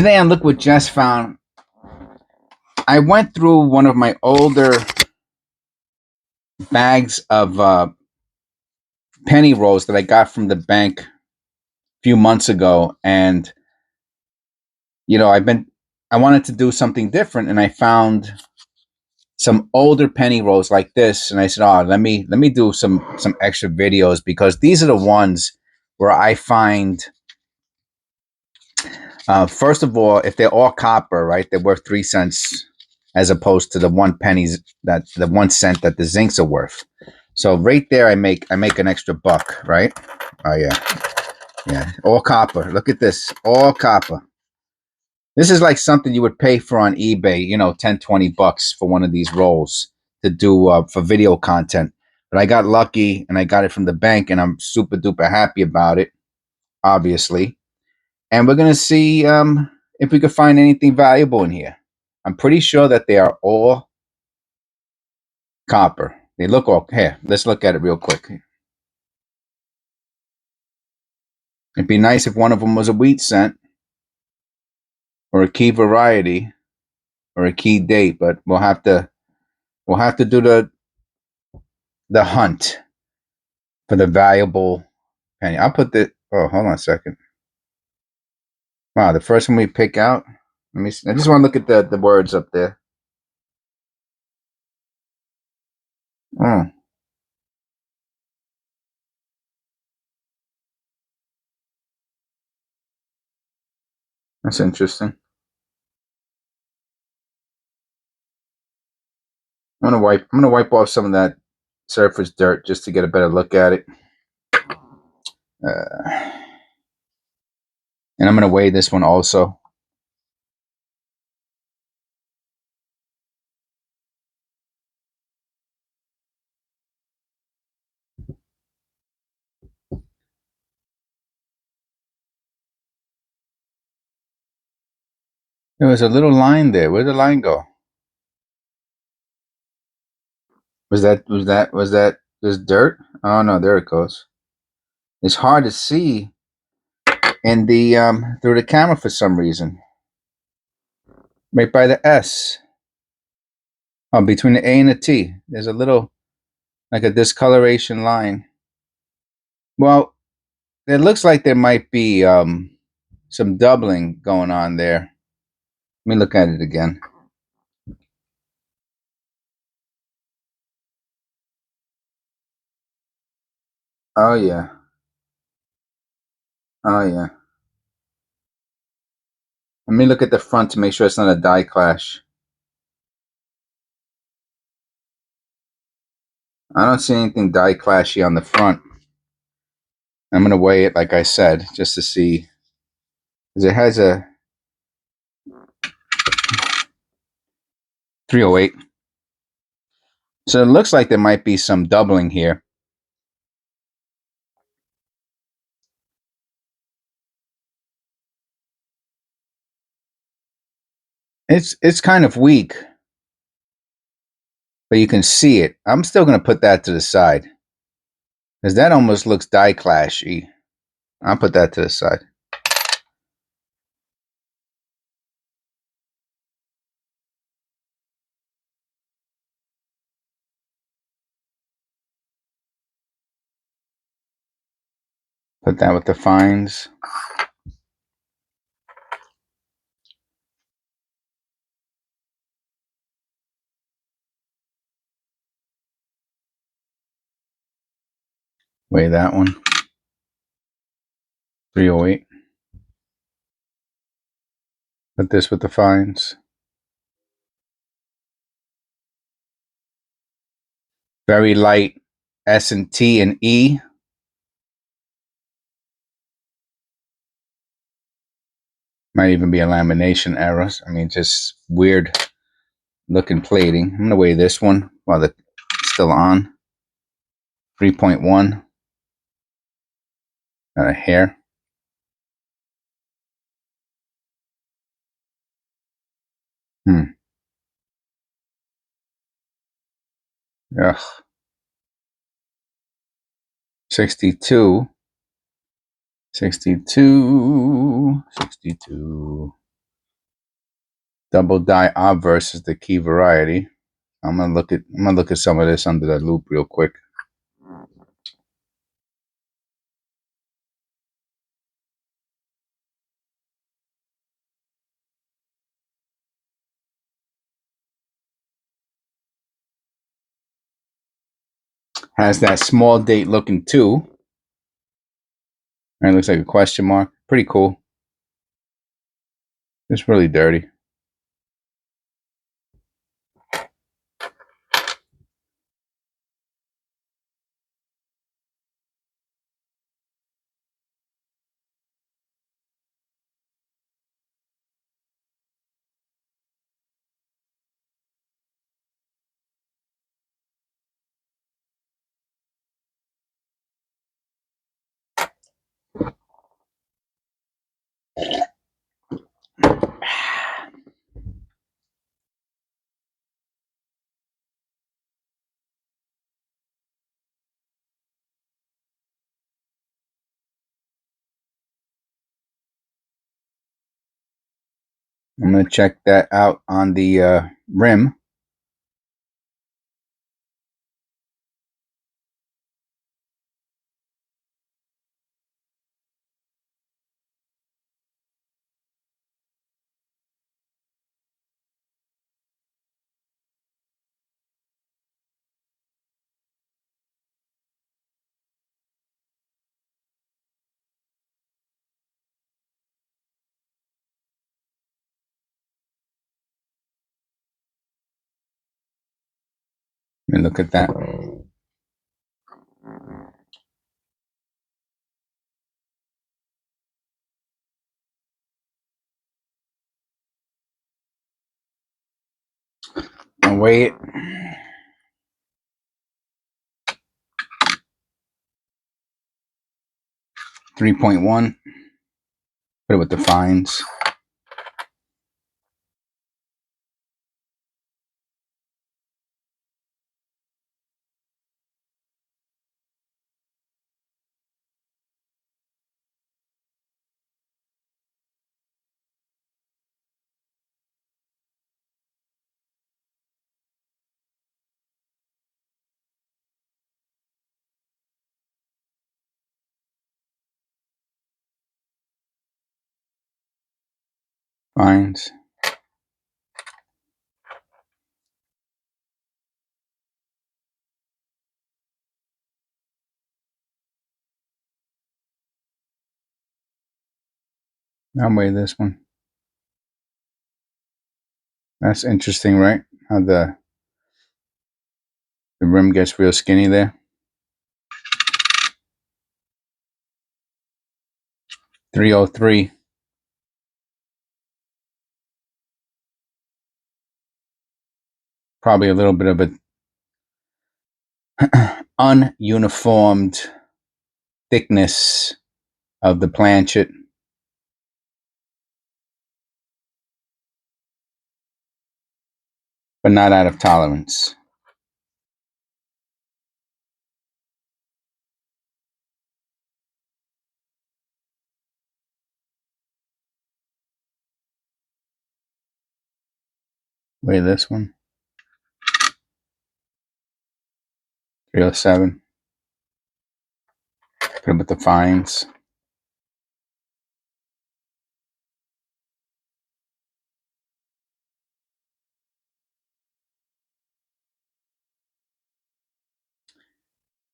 Today on Look What Jess Found, I went through one of my older bags of penny rolls that I got from the bank a few months ago, and I wanted to do something different, and I found some older penny rolls like this, and I said, "Oh, let me do some extra videos because these are the ones where I find." First of all, if they're all copper, right, they're worth 3 cents as opposed to the 1 pennies that the 1 cent that the zincs are worth. So right there, I make an extra buck, right? Oh yeah, all copper. Look at this, all copper. This is like something you would pay for on eBay, 10, 20 bucks for one of these rolls to do for video content. But I got lucky and I got it from the bank, and I'm super duper happy about it, obviously. And we're going to see if we could find anything valuable in here. I'm pretty sure that they are all copper. They look all... Here, let's look at it real quick. It'd be nice if one of them was a wheat cent or a key variety or a key date, but we'll have to do the hunt for the valuable penny. I'll put the... Oh, hold on a second. Wow, the first one we pick out. Let me see. I just want to look at the words up there. Oh. That's interesting. I'm gonna wipe off some of that surface dirt just to get a better look at it. And I'm gonna weigh this one also. There was a little line there. Where'd the line go? Was that just dirt? Oh no, there it goes. It's hard to see in the through the camera for some reason. Right by the S. Oh, between the A and the T. There's a little, like a discoloration line. Well, it looks like there might be some doubling going on there. Let me look at it again. Oh yeah. Oh yeah. Let me look at the front to make sure it's not a die clash. I don't see anything die clashy on the front. I'm going to weigh it, like I said, just to see. Because it has a 308. So it looks like there might be some doubling here. It's kind of weak, but you can see it. I'm still going to put that to the side, because that almost looks die clashy. I'll put that to the side. Put that with the fines. Weigh that one. 308. Put this with the fines. Very light S and T and E. Might even be a lamination error. I mean, just weird looking plating. I'm going to weigh this one while it's still on. 3.1. Not a hair. Ugh. 62. Double die obverse is the key variety. I'm gonna look at some of this under the loop real quick. Has that small date looking too. And it looks like a question mark. Pretty cool. It's really dirty. I'm gonna check that out on the rim. Let me look at that. I'll weigh it. 3.1. Put it with the fines. Fines. I'll weigh this one. That's interesting, right? How the rim gets real skinny there. 303. Probably a little bit of a ununiformed thickness of the planchet. But not out of tolerance. Weigh this one. 307. Put it with the fines.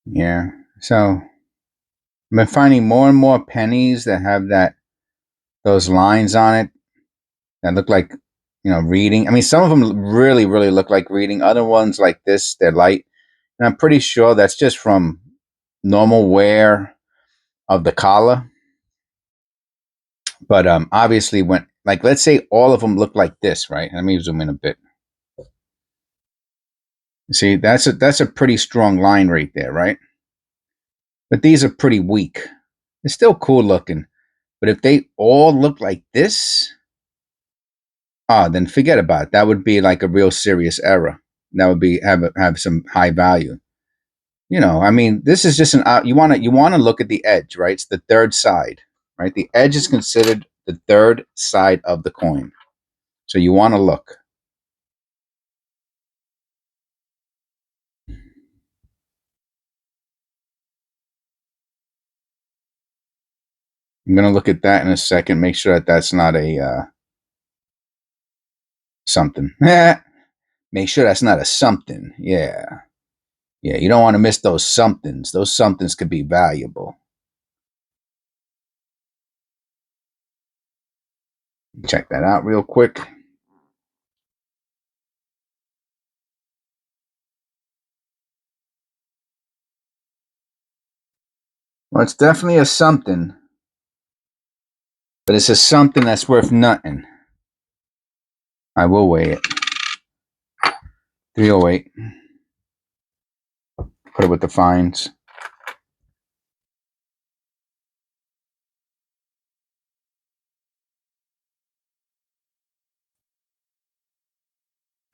Yeah. So I've been finding more and more pennies that have those lines on it that look like, reading. I mean, some of them really, really look like reading. Other ones like this, they're light. And I'm pretty sure that's just from normal wear of the collar. But obviously when, like, let's say all of them look like this, right? Let me zoom in a bit. See, that's a pretty strong line right there, right? But these are pretty weak. They're still cool looking. But if they all look like this, then forget about it. That would be like a real serious error. That would be have some high value. I mean, this is just you want to look at the edge, right? It's the third side, right? The edge is considered the third side of the coin. So you want to look. I'm going to look at that in a second. Make sure that that's not a something. Make sure that's not a something. Yeah. Yeah, you don't want to miss those somethings. Those somethings could be valuable. Check that out real quick. Well, it's definitely a something. But it's a something that's worth nothing. I will weigh it. 308. Put it with the fines.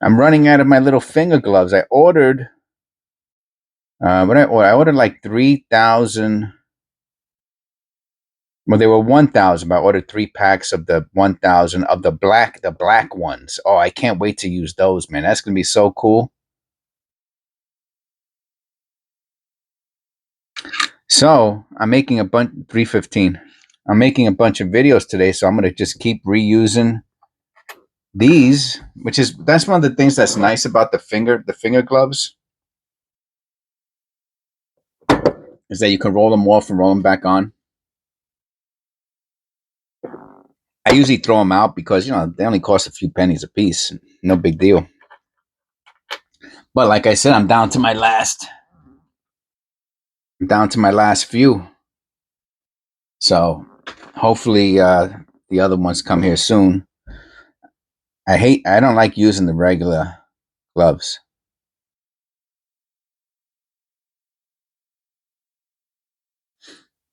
I'm running out of my little finger gloves. I ordered what I ordered like 3,000. Well, they were 1,000, but I ordered 3 packs of the 1,000 of the black ones. Oh, I can't wait to use those, man. That's gonna be so cool. So I'm making a bunch 315. I'm making a bunch of videos today, so I'm gonna just keep reusing these, that's one of the things that's nice about the finger gloves, is that you can roll them off and roll them back on. I usually throw them out because, they only cost a few pennies a piece. No big deal. But like I said, I'm down to my last few. So hopefully the other ones come here soon. I don't like using the regular gloves.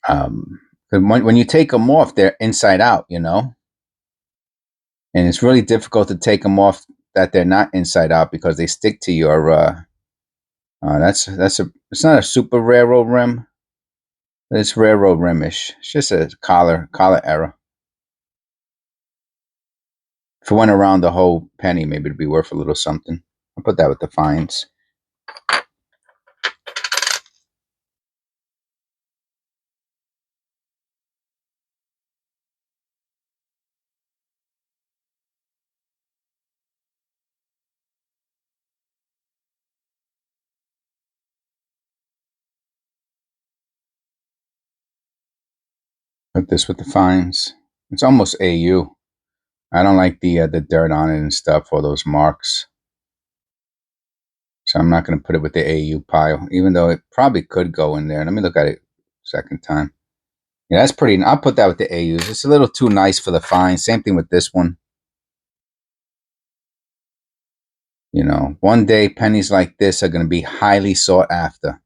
When you take them off, they're inside out, and it's really difficult to take them off that they're not inside out because they stick to your it's not a super railroad rim. It's railroad rimish. It's just a collar error. If it went around the whole penny, maybe it'd be worth a little something. I'll put that with the fines. Put this with the fines. It's almost AU. I don't like the dirt on it and stuff, or those marks. So I'm not going to put it with the AU pile, even though it probably could go in there. Let me look at it second time. Yeah, that's pretty. I'll put that with the AUs. It's a little too nice for the fines. Same thing with this one. One day pennies like this are going to be highly sought after.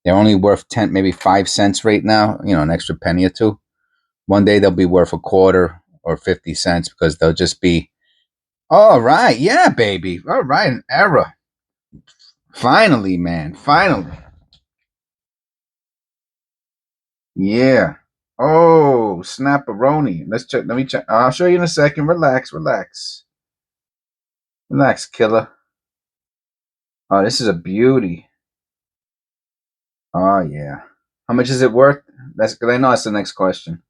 They're only worth 10, maybe 5 cents right now, an extra penny or two. One day they'll be worth a quarter or 50 cents because they'll just be, all right, yeah, baby. All right, an error. Finally, man, finally. Yeah. Oh, snapperoni. Let's check. Let me check. I'll show you in a second. Relax, relax. Relax, killer. Oh, this is a beauty. Oh, yeah. How much is it worth? That's because I know that's the next question.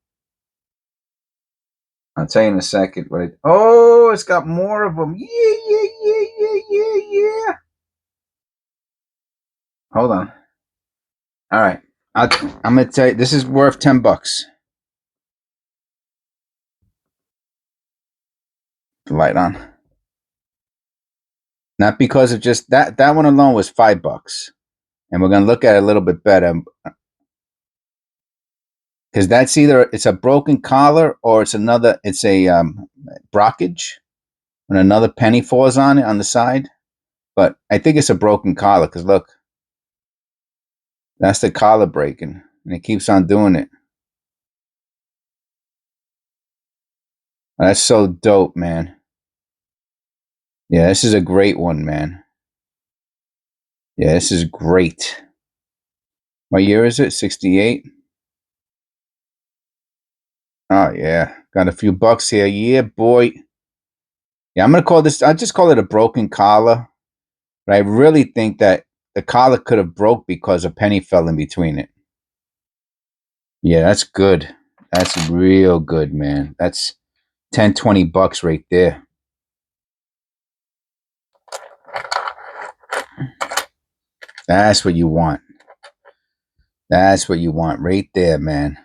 I'll tell you in a second. It's got more of them. Yeah. Hold on. All right. I'm going to tell you, this is worth $10. The light on. Not because of just that. That one alone was $5. And we're going to look at it a little bit better. Because that's either it's a broken collar or it's a brockage when another penny falls on it on the side. But I think it's a broken collar because look, that's the collar breaking and it keeps on doing it. That's so dope, man. Yeah, this is a great one, man. Yeah, this is great. What year is it? 68? Oh, yeah. Got a few bucks here. Yeah, boy. Yeah, I'm gonna call this. I just call it a broken collar, but I really think that the collar could have broke because a penny fell in between it. Yeah, that's good. That's real good, man. That's 10, $20 right there. That's what you want. That's what you want right there, man.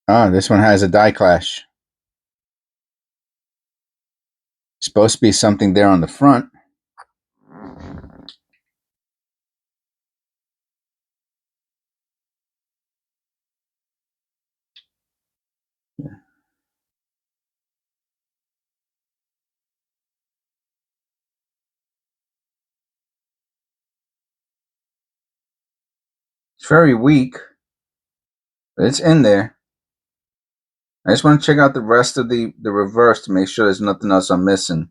Oh, this one has a die clash. Supposed to be something there on the front. It's very weak, but it's in there. I just want to check out the rest of the reverse to make sure there's nothing else I'm missing.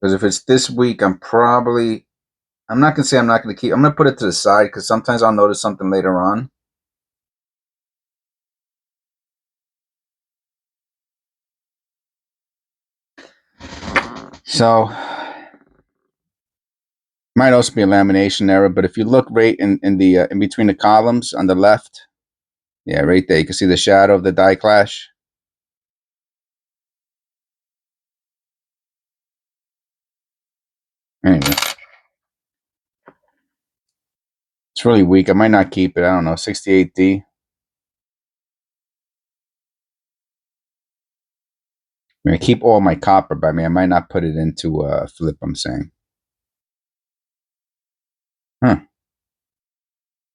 Because if it's this weak, I'm not going to say I'm not going to keep. I'm going to put it to the side because sometimes I'll notice something later on. So, might also be a lamination error, but if you look right in the in between the columns on the left, yeah, right there, you can see the shadow of the die clash. Anyway, it's really weak. I might not keep it. I don't know, 68D. I mean, I keep all my copper, but I mean, I might not put it into flip. I'm saying, huh?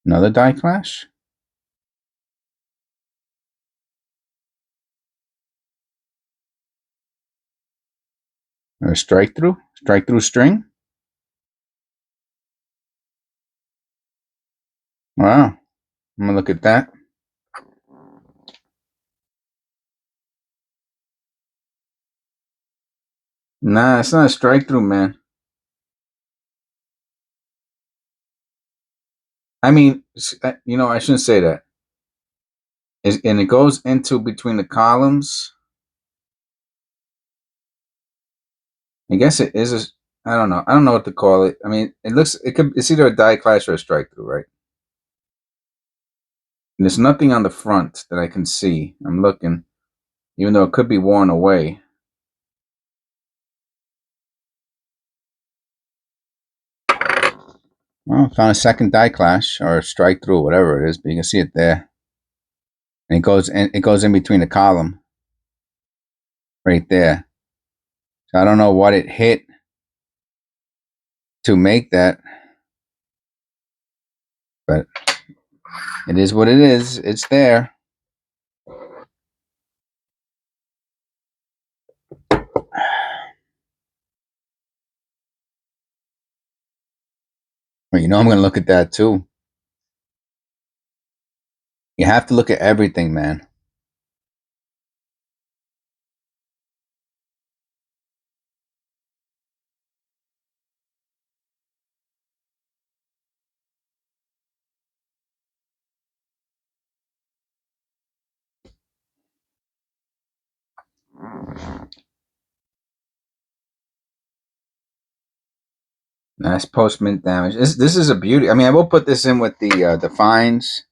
Another die clash. Or strike through string. Wow, I'm gonna look at that. Nah, it's not a strike through, man. I mean, I shouldn't say that. And it goes into between the columns. I guess it is a. I don't know. I don't know what to call it. I mean, it's either a die clash or a strike through, right? And there's nothing on the front that I can see. I'm looking, even though it could be worn away. Well, found a second die clash or a strike through, whatever it is, but you can see it there. And it goes in between the column right there. So I don't know what it hit to make that, but it is what it is. It's there. Well, I'm going to look at that too. You have to look at everything, man. Nice post mint damage. This is a beauty. I mean, I will put this in with the fines.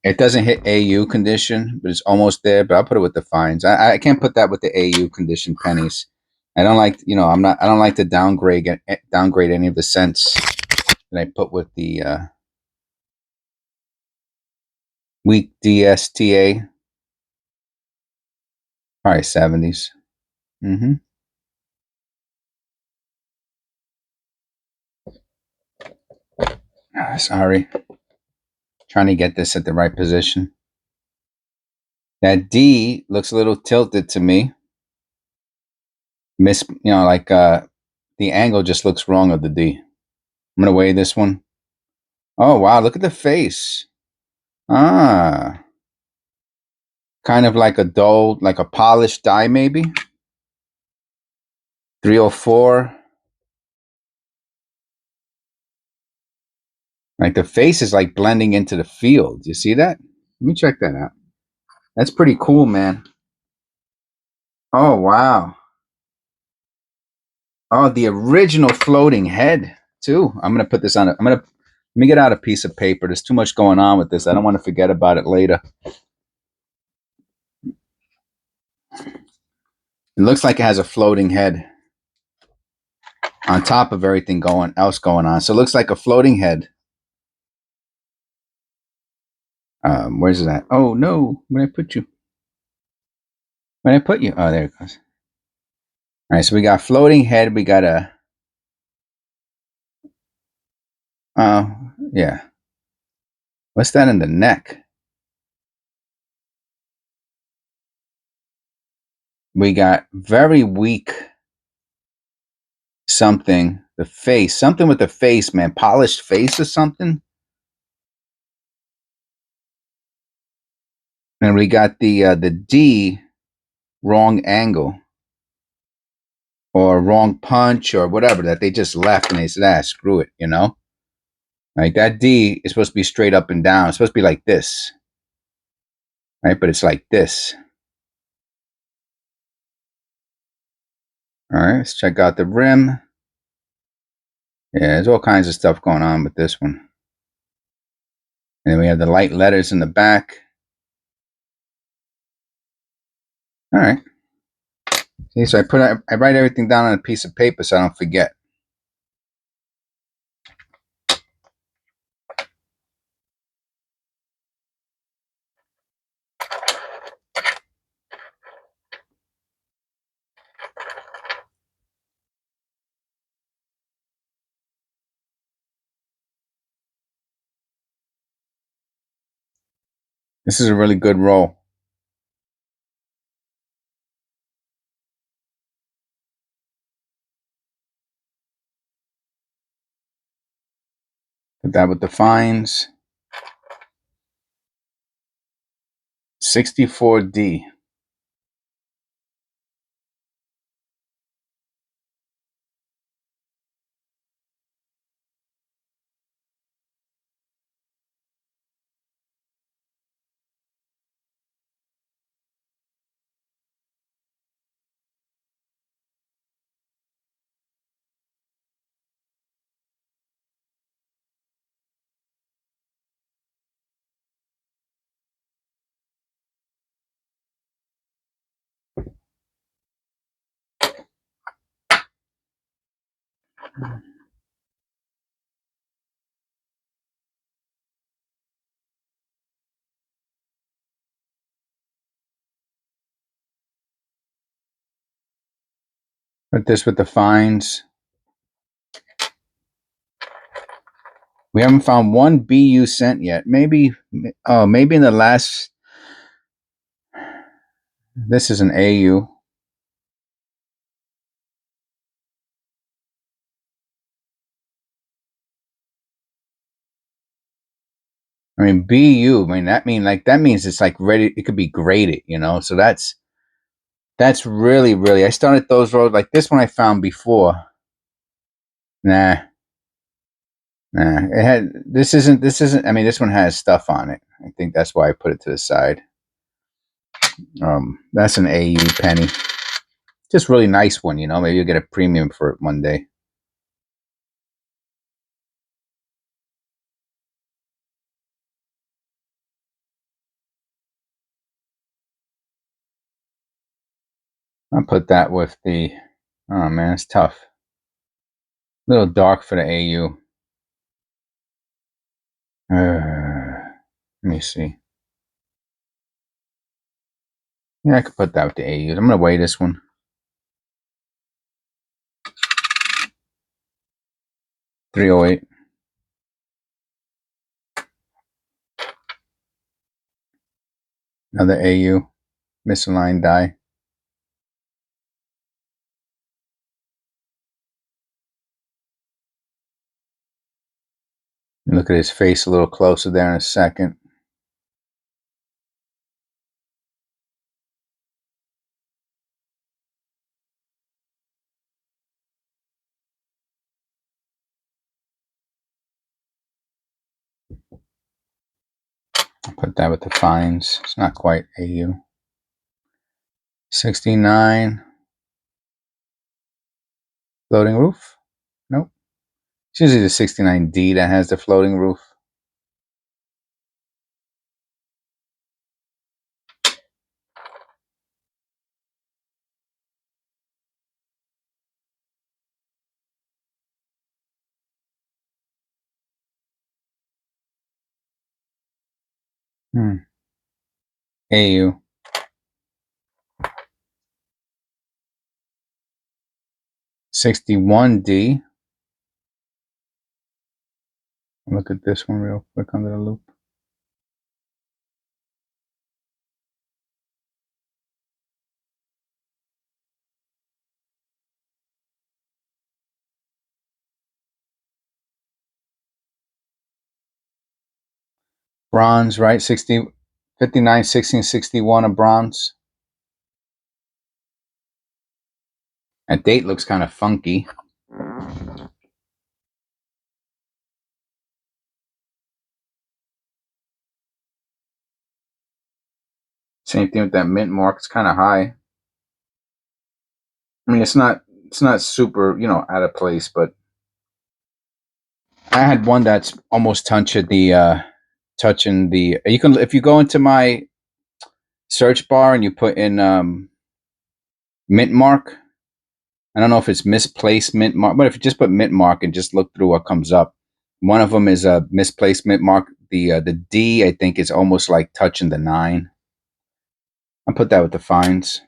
It doesn't hit AU condition, but it's almost there. But I'll put it with the fines. I can't put that with the AU condition pennies. I don't like I don't like to downgrade any of the cents that I put with the weak DSTA. Probably 70s. Mm-hmm. Sorry. Trying to get this at the right position. That D looks a little tilted to me. Like the angle just looks wrong of the D. I'm gonna weigh this one. Oh wow, look at the face. Ah, kind of like a dull, like a polished die, maybe. 304. Like the face is like blending into the field. You see that? Let me check that out. That's pretty cool, man. Oh, wow. Oh, the original floating head too. I'm going to put this on. Let me get out a piece of paper. There's too much going on with this. I don't want to forget about it later. It looks like it has a floating head on top of everything else going on. So it looks like a floating head. Where's it at? Oh no, where did I put you? Where did I put you? Oh, there it goes. All right, so we got floating head. We got a. Yeah. What's that in the neck? We got very weak something. The face, something with the face, man. Polished face or something. And we got the D wrong angle or wrong punch or whatever that they just left and they said, ah, screw it, you know? Like that D is supposed to be straight up and down. It's supposed to be like this, right? But it's like this. All right, let's check out the rim. Yeah, there's all kinds of stuff going on with this one. And then we have the light letters in the back. All right. See, so I write everything down on a piece of paper so I don't forget. This is a really good roll. Put that with the fines. 64D. Put this with the fines. We haven't found one BU cent yet. Maybe, oh, maybe in the last. This is an AU. I mean, BU. I mean, that means it's like ready. It could be graded, you know. So that's really, really. I started those roads like this one I found before. Nah. It had. This isn't. I mean, this one has stuff on it. I think that's why I put it to the side. That's an AU penny. Just really nice one, you know. Maybe you'll get a premium for it one day. I'll put that with the. Oh man, it's tough. A little dark for the AU. Let me see. Yeah, I could put that with the AUs. I'm gonna weigh this one. $3.08. Another AU. Misaligned die. Look at his face a little closer there in a second. Put that with the fines. It's not quite AU. 69. Floating roof? Nope. It's usually the 69D that has the floating roof. AU. 61D. Look at this one real quick under the loop. Bronze, right? 59, 16, 61 of bronze. That date looks kind of funky. Same thing with that mint mark. It's kind of high. I mean, it's not super, out of place, but I had one that's almost touching the you can, if you go into my search bar and you put in mint mark, I don't know if it's misplaced mint mark, but if you just put mint mark and just look through what comes up, one of them is a misplaced mint mark. The D, I think, is almost like touching the 9. I'll put that with the fines.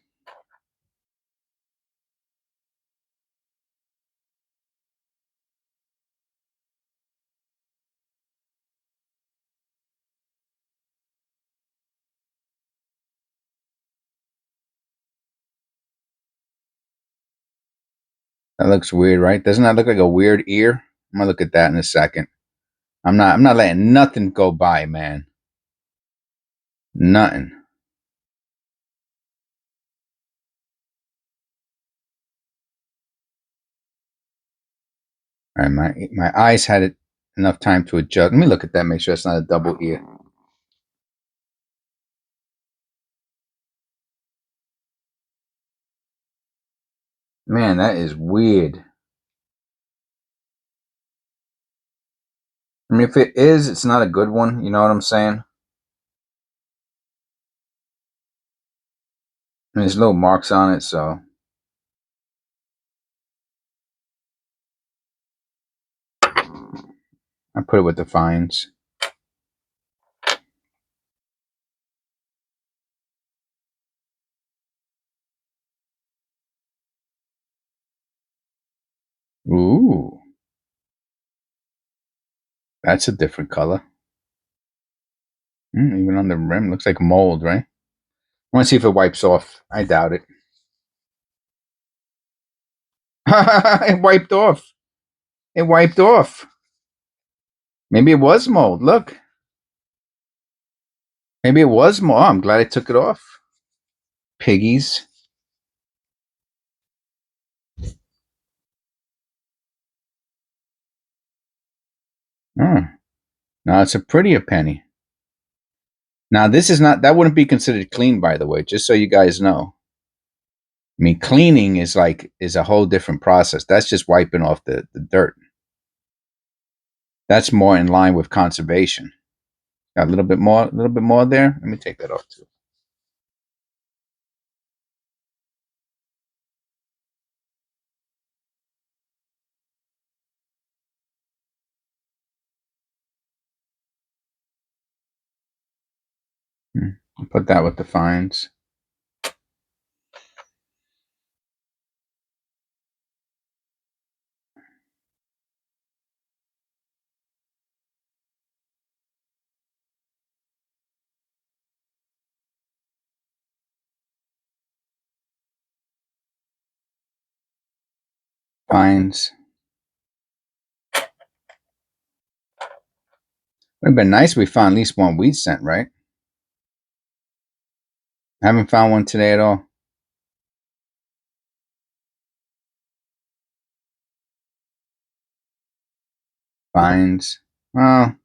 That looks weird, right? Doesn't that look like a weird ear? I'm gonna look at that in a second. I'm not letting nothing go by, man. Nothing. All right, my eyes had it enough time to adjust. Let me look at that, make sure it's not a double ear. Man, that is weird. I mean, if it is, it's not a good one. You know what I'm saying? I mean, there's little marks on it, so. I put it with the fines. Ooh. That's a different color. Even on the rim, looks like mold, right? I want to see if it wipes off. I doubt it. It wiped off. It wiped off. Maybe it was mold. Look. Maybe it was mold. Oh, I'm glad I took it off. Piggies. Oh. Now it's a prettier penny. Now this is not, that wouldn't be considered clean, by the way, just so you guys know. I mean, cleaning is a whole different process. That's just wiping off the dirt. That's more in line with conservation. Got a little bit more there. Let me take that off too. I'll put that with the fines. Fines. Would have been nice if we found at least one weed scent, right? I haven't found one today at all. Fines. Well,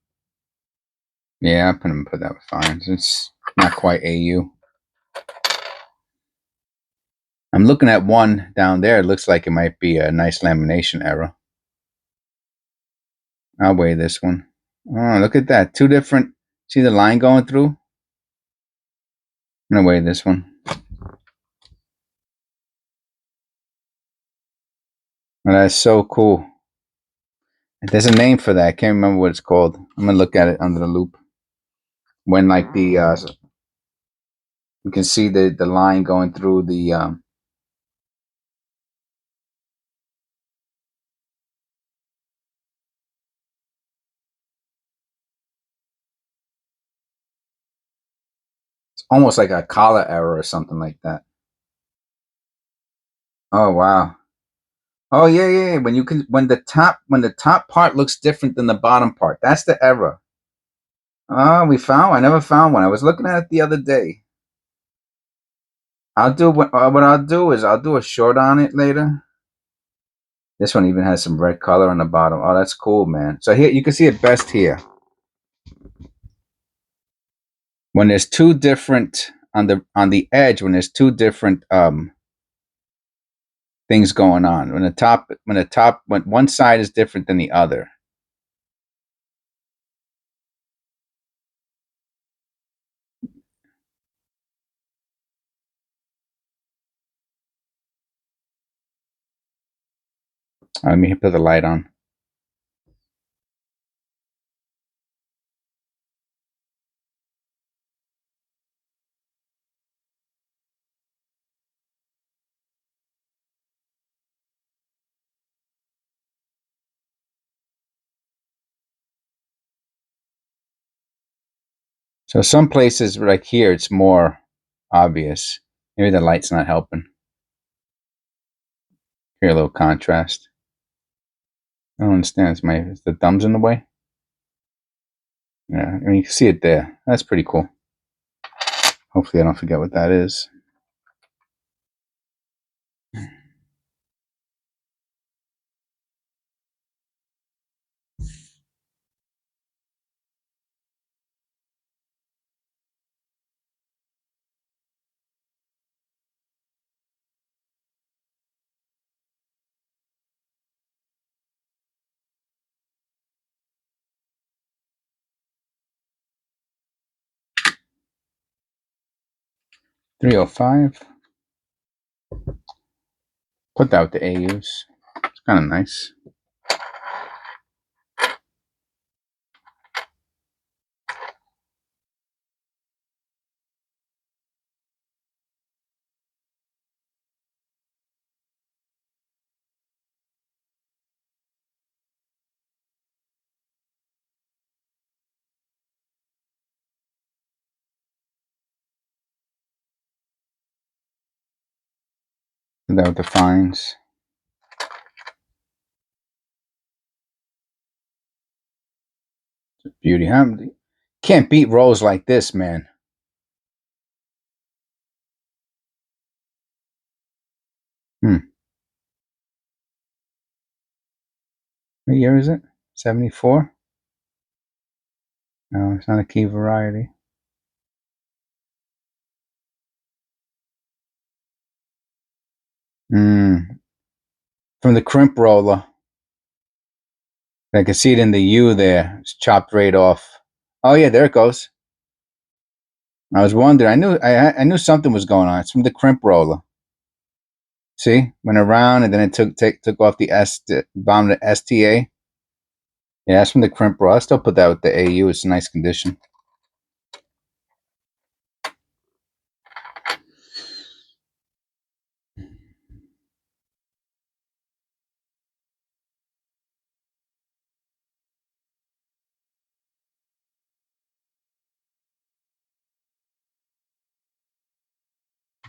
Yeah, I'm gonna put that with fines. It's not quite AU. I'm looking at one down there. It looks like it might be a nice lamination error. I'll weigh this one. Oh, look at that. Two different. See the line going through? I'm gonna weigh this one. Oh, that's so cool. There's a name for that. I can't remember what it's called. I'm gonna look at it under the loop. When like the you can see the line going through the it's almost like a collar error or something like that. Oh wow. Oh yeah. When you can when the top part looks different than the bottom part. That's the error. Oh, I never found one. I was looking at it the other day. I'll do what I'll do is I'll do a short on it later. This one even has some red color on the bottom. Oh, that's cool, man. So here you can see it best here. When there's two different on the edge, when there's two different things going on. When one side is different than the other. Let me put the light on. So some places like here, it's more obvious. Maybe the light's not helping. Here, a little contrast. I don't understand. Is the thumbs in the way? Yeah, I mean, you can see it there. That's pretty cool. Hopefully I don't forget what that is. .305. Put that with the AUs. It's kind of nice. Put that with the fines. Beauty. Can't beat rolls like this, man. What year is it? 74? No, it's not a key variety. From the crimp roller. I can see it in the U there. It's chopped right off. Oh yeah, there it goes. I was wondering. I knew something was going on. It's from the crimp roller. See, went around and then it took off the bottom of the STA. Yeah, that's from the crimp roller. I still put that with the AU. It's a nice condition.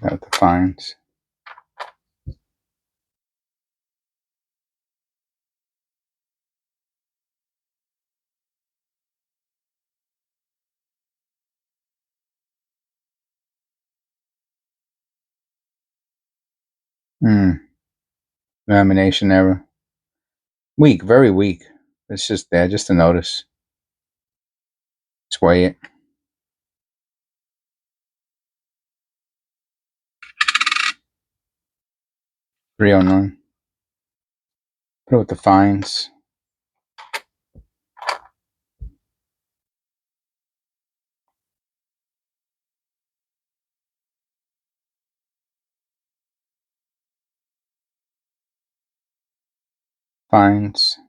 That with the fines. Lamination error. Weak, very weak. It's just there, just to notice. Sway it. $309. Put it with the fines. Fines.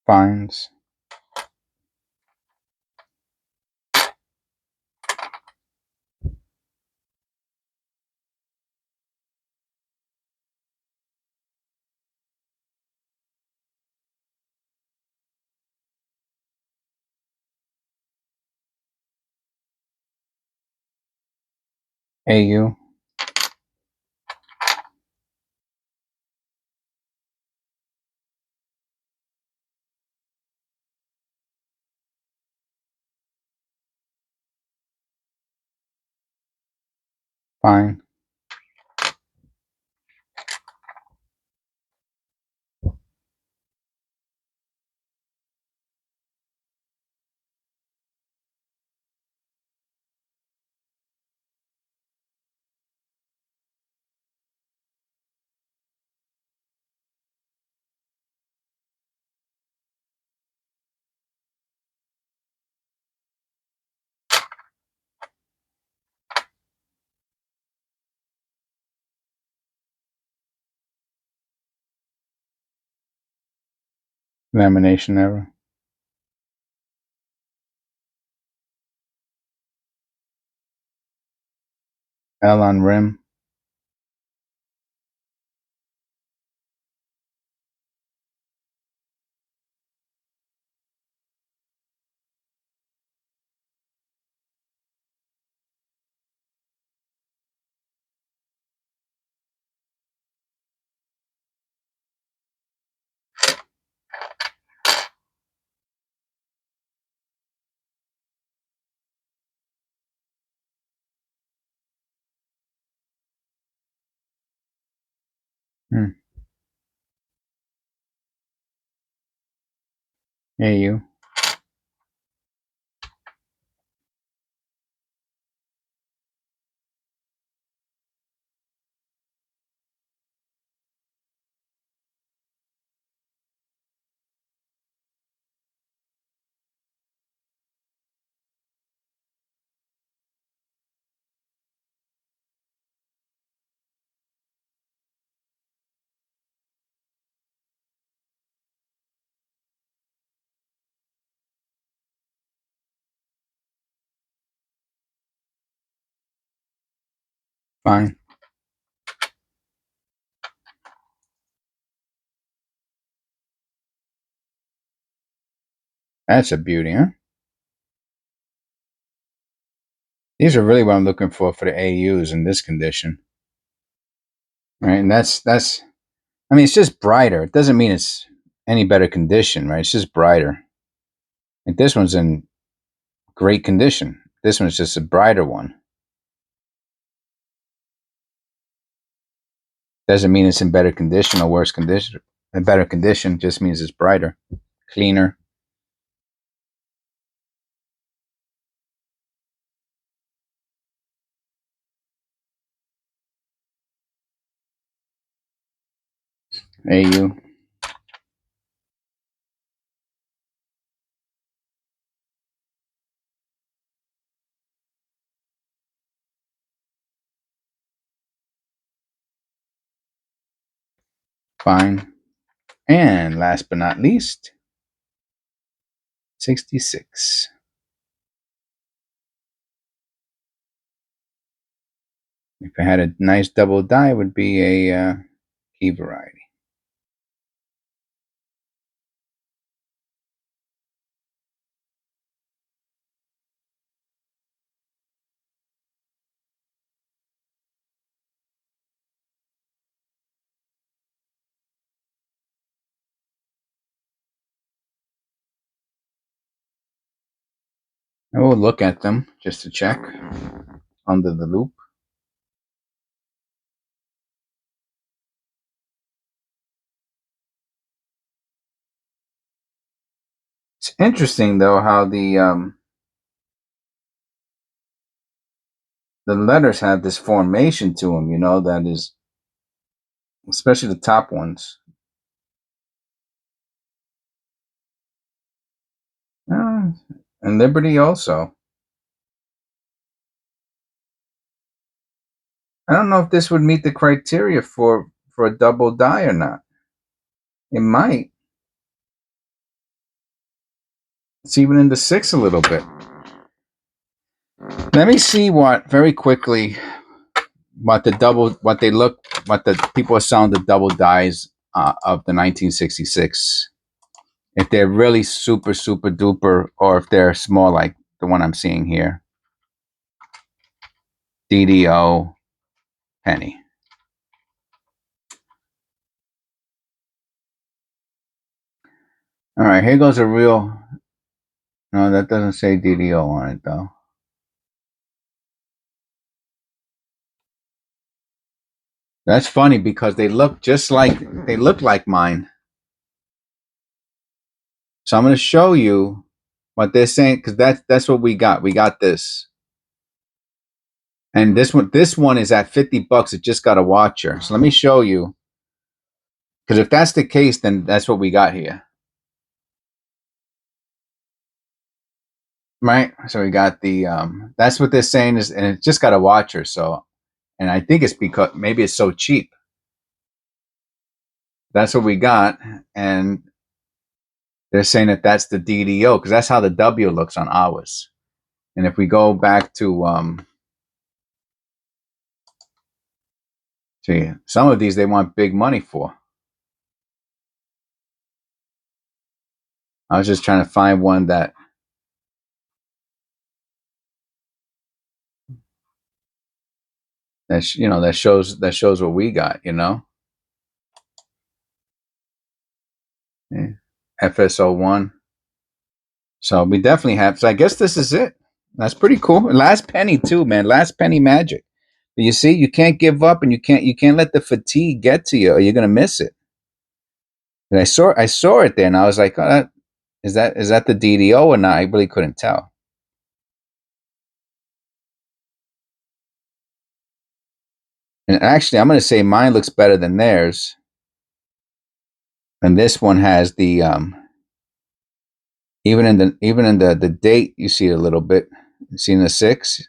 Fines. AU. Fine. Lamination error. L on rim. AU. Fine. That's a beauty, huh? These are really what I'm looking for the AUs in this condition. Right, and that's I mean, it's just brighter. It doesn't mean it's any better condition, right? It's just brighter. Like this one's in great condition. This one's just a brighter one. Doesn't mean it's in better condition or worse condition. In better condition just means it's brighter, cleaner. AU. Fine. And last but not least, 66. If I had a nice double die, it would be a key variety. And we'll look at them just to check under the loop. It's interesting though how the letters have this formation to them, you know, that is, especially the top ones. And Liberty also. I don't know if this would meet the criteria for a double die or not. It might. It's even in the 6 a little bit. Let me see very quickly what the people are selling the double dies of the 1966. If they're really super super duper, or if they're small like the one I'm seeing here. DDO penny. All right, here goes a real. No, that doesn't say DDO on it though. That's funny because they look like mine. So I'm going to show you what they're saying, because that's what we got. We got this, and this one is at $50. It just got a watcher. So let me show you, because if that's the case, then that's what we got here, right? So we got the that's what they're saying is, and it just got a watcher. So, and I think it's because maybe it's so cheap. That's what we got, and they're saying that that's the DDO, because that's how the W looks on ours. And if we go back to see, some of these they want big money for. I was just trying to find one that that shows what we got, you know. Yeah. FS-101. So we definitely have. So I guess this is it. That's pretty cool. Last penny too, man. Last penny magic. But you see, you can't give up, and you can't let the fatigue get to you, or you're gonna miss it. And I saw it there, and I was like, oh, is that the DDO or not? I really couldn't tell. And actually, I'm gonna say mine looks better than theirs. And this one has the even in the date, you see it a little bit. You see in the 6,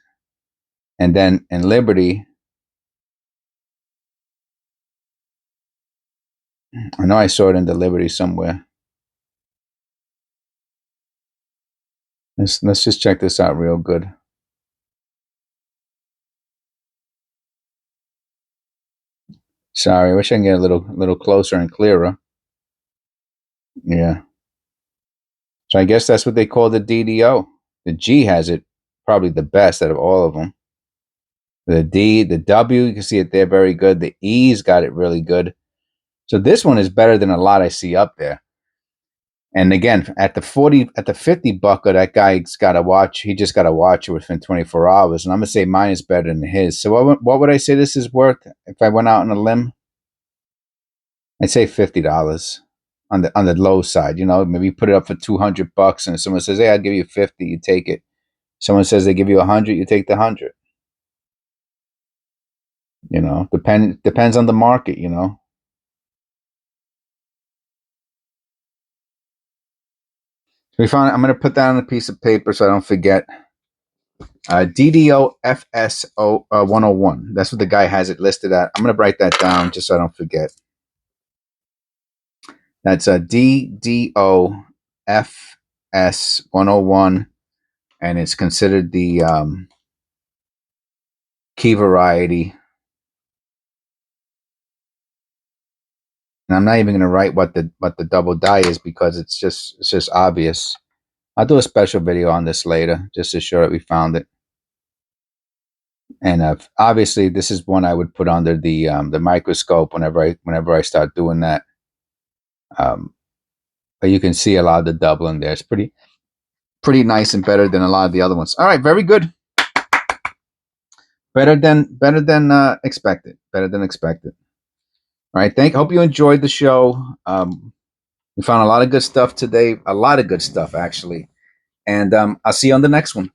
and then in Liberty, I know I saw it in the Liberty somewhere. Let's just check this out real good. Sorry, I wish I can get a little closer and clearer. Yeah. So I guess that's what they call the DDO. The G has it probably the best out of all of them. The D, the W, you can see it there very good. The E's got it really good. So this one is better than a lot I see up there. And again, at the $50, that guy's got to watch. He just got to watch it within 24 hours. And I'm gonna say mine is better than his. So what would I say this is worth if I went out on a limb? I'd say $50 on the low side. You know, maybe put it up for $200, and someone says, "Hey, I'll give you 50." You take it. Someone says they give you 100, you take the 100. You know, depends on the market. You know. We found. I'm gonna put that on a piece of paper so I don't forget. DDO FS-101. That's what the guy has it listed at. I'm going to write that down just so I don't forget. That's a DDO FS-101, and it's considered the key variety. And I'm not even going to write what the double die is, because it's just obvious. I'll do a special video on this later just to show that we found it. And obviously, this is one I would put under the microscope whenever I start doing that. But you can see a lot of the doubling there. It's pretty. pretty nice and better than a lot of the other ones. All right, very good. Better than expected. Better than expected. All right, hope you enjoyed the show. We found a lot of good stuff today. A lot of good stuff, actually. And I'll see you on the next one.